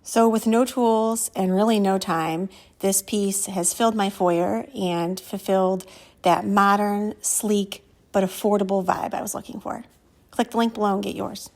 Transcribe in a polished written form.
So with no tools and really no time, this piece has filled my foyer and fulfilled that modern, sleek, but affordable vibe I was looking for. Click the link below and get yours.